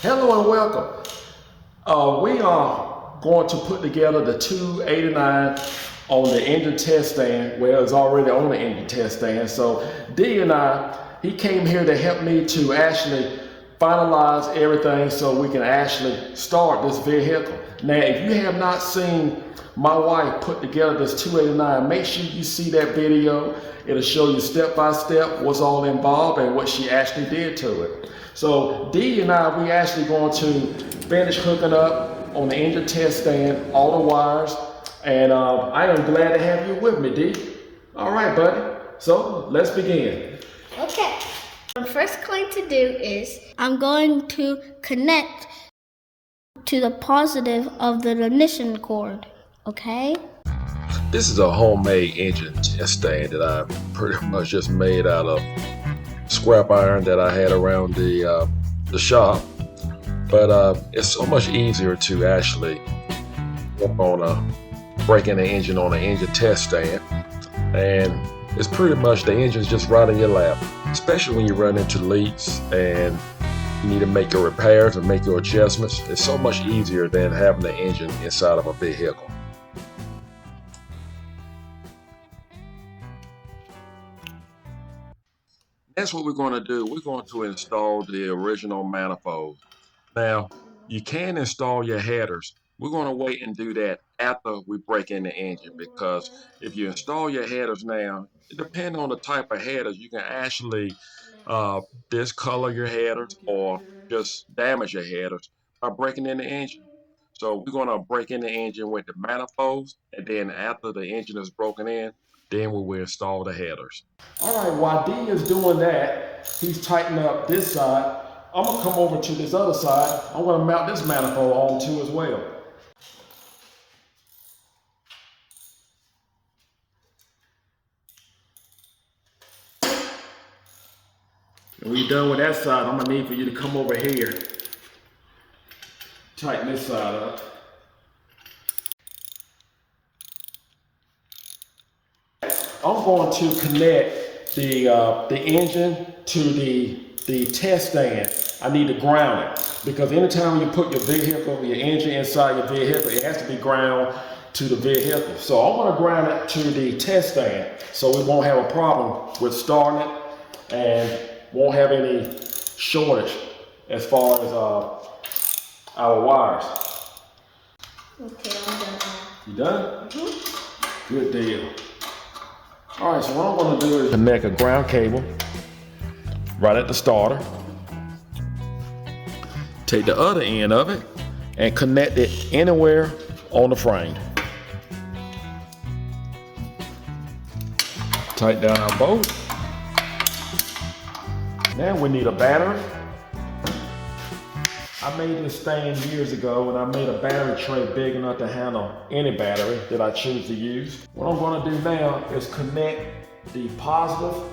Hello and welcome. We are going to put together the 289 on the engine test stand. Well, it's already on the engine test stand. So D and he came here to help me to actually finalize everything so we can actually start this vehicle. Now, if you have not seen my wife put together this 289, make sure you see that video. It'll show you step by step what's all involved and what she actually did to it. So D and we actually going to finish hooking up on the engine test stand, all the wires, and I am glad to have you with me, D. All right, buddy. So let's begin. Okay. What I'm first going to do is I'm going to connect to the positive of the ignition cord. Okay. This is a homemade engine test stand that I pretty much just made out of scrap iron that I had around the shop. But it's so much easier to actually work on breaking the engine on an engine test stand. And it's pretty much the engine's just right in your lap, especially when you run into leaks and you need to make your repairs and make your adjustments. It's so much easier than having the engine inside of a vehicle. That's what we're going to do. We're going to install the original manifold. Now, you can install your headers. We're going to wait and do that after we break in the engine, because if you install your headers now, depending on the type of headers, you can actually discolor your headers or just damage your headers by breaking in the engine. So we're going to break in the engine with the manifolds, and then after the engine is broken in, then we will install the headers. All right, while D is doing that, he's tightening up this side. I'm gonna come over to this other side. I'm gonna mount this manifold on too as well. And when you're done with that side, I'm gonna need for you to come over here. Tighten this side up. I'm going to connect the engine to the test stand. I need to ground it, because anytime you put your vehicle, your engine inside your vehicle, it has to be ground to the vehicle. So I'm going to ground it to the test stand so we won't have a problem with starting it and won't have any shortage as far as our wires. Okay, I'm done now. You done? Good deal. All right, so what I'm going to do is connect a ground cable right at the starter. Take the other end of it and connect it anywhere on the frame. Tighten down our bolt. Now we need a battery. I made this stand years ago, and I made a battery tray big enough to handle any battery that I choose to use. What I'm going to do now is connect the positive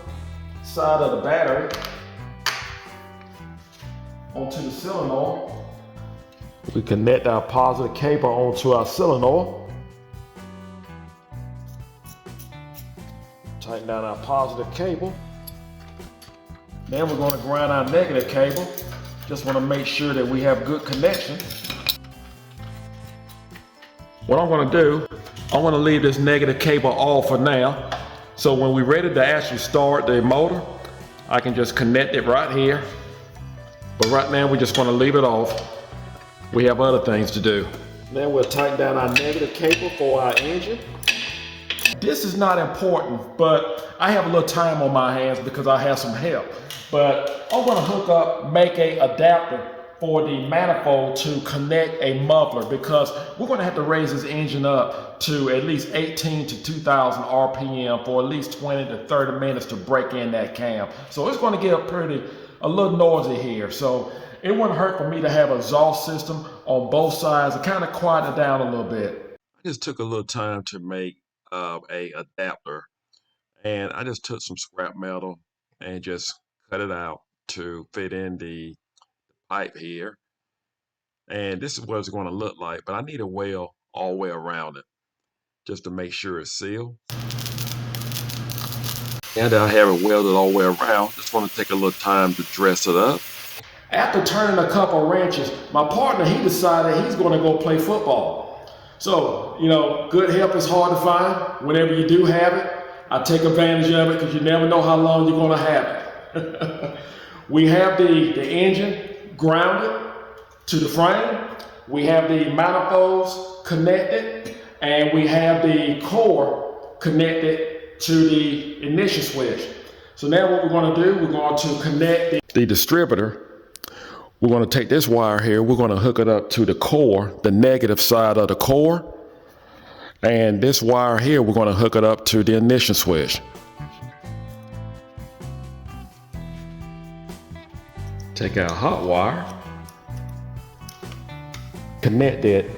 side of the battery onto the solenoid. We connect our positive cable onto our solenoid. Tighten down our positive cable. Then we're going to ground our negative cable. Just want to make sure that we have good connection. What I'm going to do, I want to leave this negative cable off for now. So when we're ready to actually start the motor, I can just connect it right here. But right now we're just going to leave it off. We have other things to do. Then we'll tighten down our negative cable for our engine. This is not important, but I have a little time on my hands because I have some help. But I'm going to hook up, make a adapter for the manifold to connect a muffler, because we're going to have to raise this engine up to at least 18 to 2,000 RPM for at least 20 to 30 minutes to break in that cam. So it's going to get a little noisy here. So it wouldn't hurt for me to have an exhaust system on both sides to kind of quiet it down a little bit. I just took a little time to make a adapter, and I just took some scrap metal and just cut it out to fit in the pipe here. And this is what it's going to look like, but I need a well all the way around it just to make sure it's sealed. And I have it welded all the way around. Just want to take a little time to dress it up. After turning a couple wrenches, my partner, he decided he's going to go play football. So, you know, good help is hard to find. Whenever you do have it, I take advantage of it because you never know how long you're going to have it. We have the engine grounded to the frame. We have the manifolds connected, and we have the core connected to the ignition switch. So now what we're going to do, we're going to connect the distributor. We're going to take this wire here, we're going to hook it up to the core, the negative side of the core. And this wire here, we're going to hook it up to the ignition switch. Take our hot wire, connect it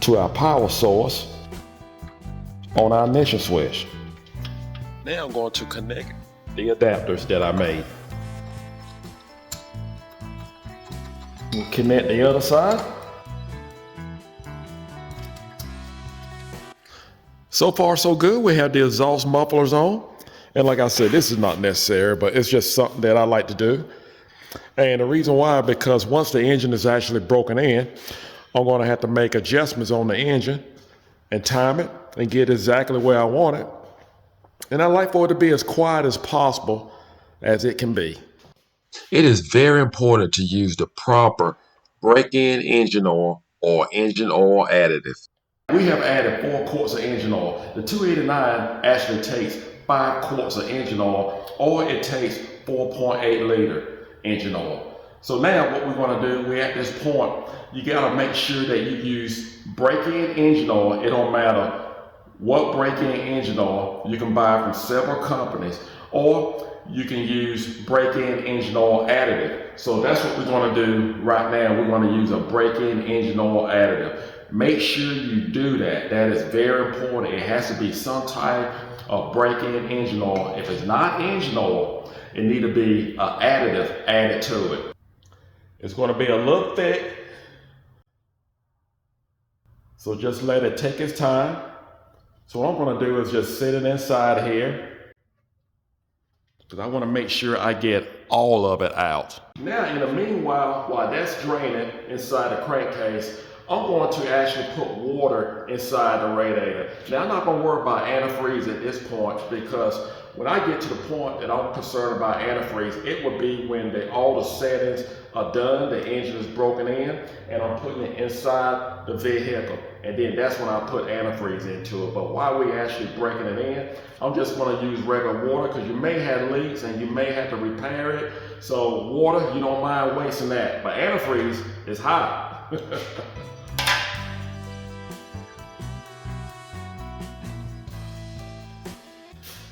to our power source on our ignition switch. Now I'm going to connect the adapters that I made. We'll connect the other side. So far so good. We have the exhaust mufflers on. And like I said, this is not necessary, but it's just something that I like to do. And the reason why, because once the engine is actually broken in, I'm going to have to make adjustments on the engine and time it and get exactly where I want it. And I like for it to be as quiet as possible as it can be. It is very important to use the proper break-in engine oil or engine oil additive. We have added 4 quarts of engine oil. The 289 actually takes 5 quarts of engine oil, or it takes 4.8 liter engine oil. So now what we're going to do, we're at this point, you got to make sure that you use break-in engine oil. It don't matter what break-in engine oil. You can buy from several companies, or you can use break-in engine oil additive. So that's what we're going to do right now. We're going to use a break-in engine oil additive. Make sure you do that. That is very important. It has to be some type of break-in engine oil. If it's not engine oil, it needs to be an additive added to it. It's going to be a little thick, so just let it take its time. So what I'm going to do is just sit it inside here, because I want to make sure I get all of it out. Now, in the meanwhile, while that's draining inside the crankcase, I'm going to actually put water inside the radiator. Now, I'm not going to worry about antifreeze at this point, because when I get to the point that I'm concerned about antifreeze, it will be when all the settings are done, the engine is broken in, and I'm putting it inside the vehicle. And then that's when I put antifreeze into it. But while we're actually breaking it in, I'm just going to use regular water, because you may have leaks and you may have to repair it. So water, you don't mind wasting that. But antifreeze is hot.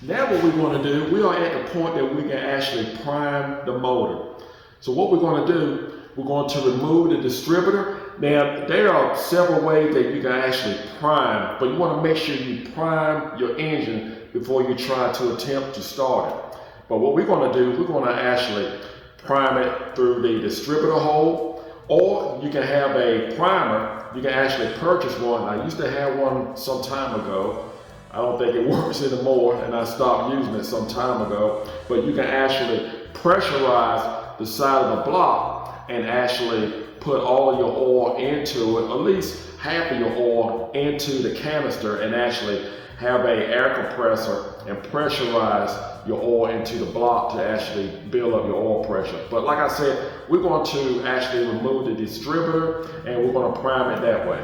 Now what we're going to do, we are at the point that we can actually prime the motor. So what we're going to do, we're going to remove the distributor. Now, there are several ways that you can actually prime, but you want to make sure you prime your engine before you try to attempt to start it. But what we're going to do, we're going to actually prime it through the distributor hole, or you can have a primer. You can actually purchase one. I used to have one some time ago. I don't think it works anymore, and I stopped using it some time ago. But you can actually pressurize the side of the block and actually put all of your oil into it, at least half of your oil into the canister, and actually have an air compressor and pressurize your oil into the block to actually build up your oil pressure. But like I said, we're going to actually remove the distributor, and we're going to prime it that way.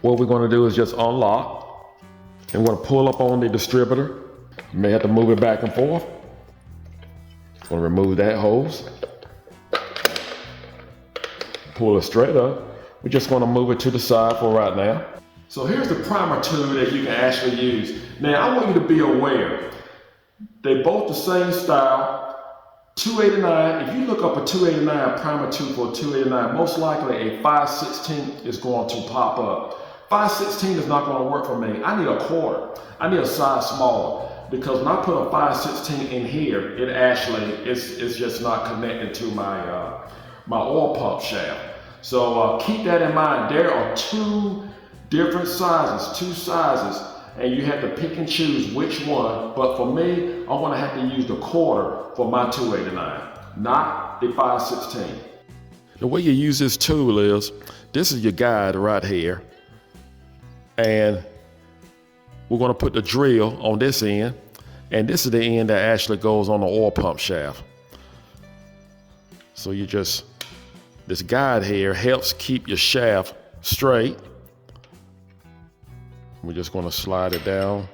What we're going to do is just unlock. And we're going to pull up on the distributor. You may have to move it back and forth. I'm going to remove that hose. Pull it straight up. We're just going to move it to the side for right now. So here's the primer tool that you can actually use. Now I want you to be aware, they're both the same style. 289, if you look up a 289 primer tool for a 289, most likely a 5/16 is going to pop up. 5/16 is not going to work for me. I need a quarter. I need a size smaller, because when I put a 5/16 in here, it actually it's just not connected to my my oil pump shaft. So keep that in mind. There are two different sizes, and you have to pick and choose which one. But for me, I'm going to have to use the quarter for my 289, not the 5/16. The way you use this tool is, this is your guide right here. And we're gonna put the drill on this end, and this is the end that actually goes on the oil pump shaft. So this guide here helps keep your shaft straight. We're just gonna slide it down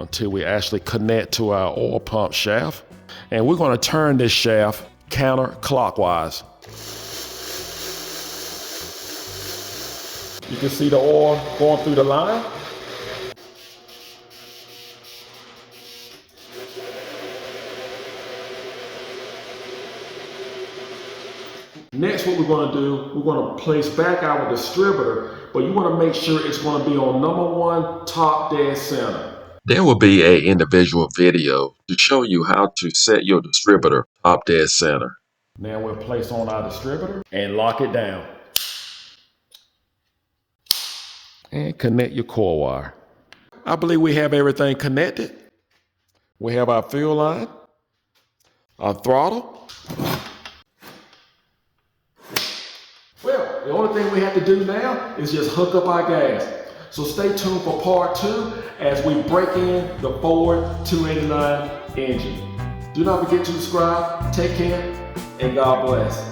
until we actually connect to our oil pump shaft. And we're gonna turn this shaft counterclockwise. You can see the oil going through the line. Next, what we're gonna do, we're gonna place back our distributor, but you wanna make sure it's gonna be on #1 top dead center. There will be an individual video to show you how to set your distributor top dead center. Now we'll place on our distributor and lock it down. And connect your core wire. I believe we have everything connected. We have our fuel line, our throttle. Well, the only thing we have to do now is just hook up our gas. So stay tuned for part 2 as we break in the Ford 289 engine. Do not forget to subscribe. Take care and God bless.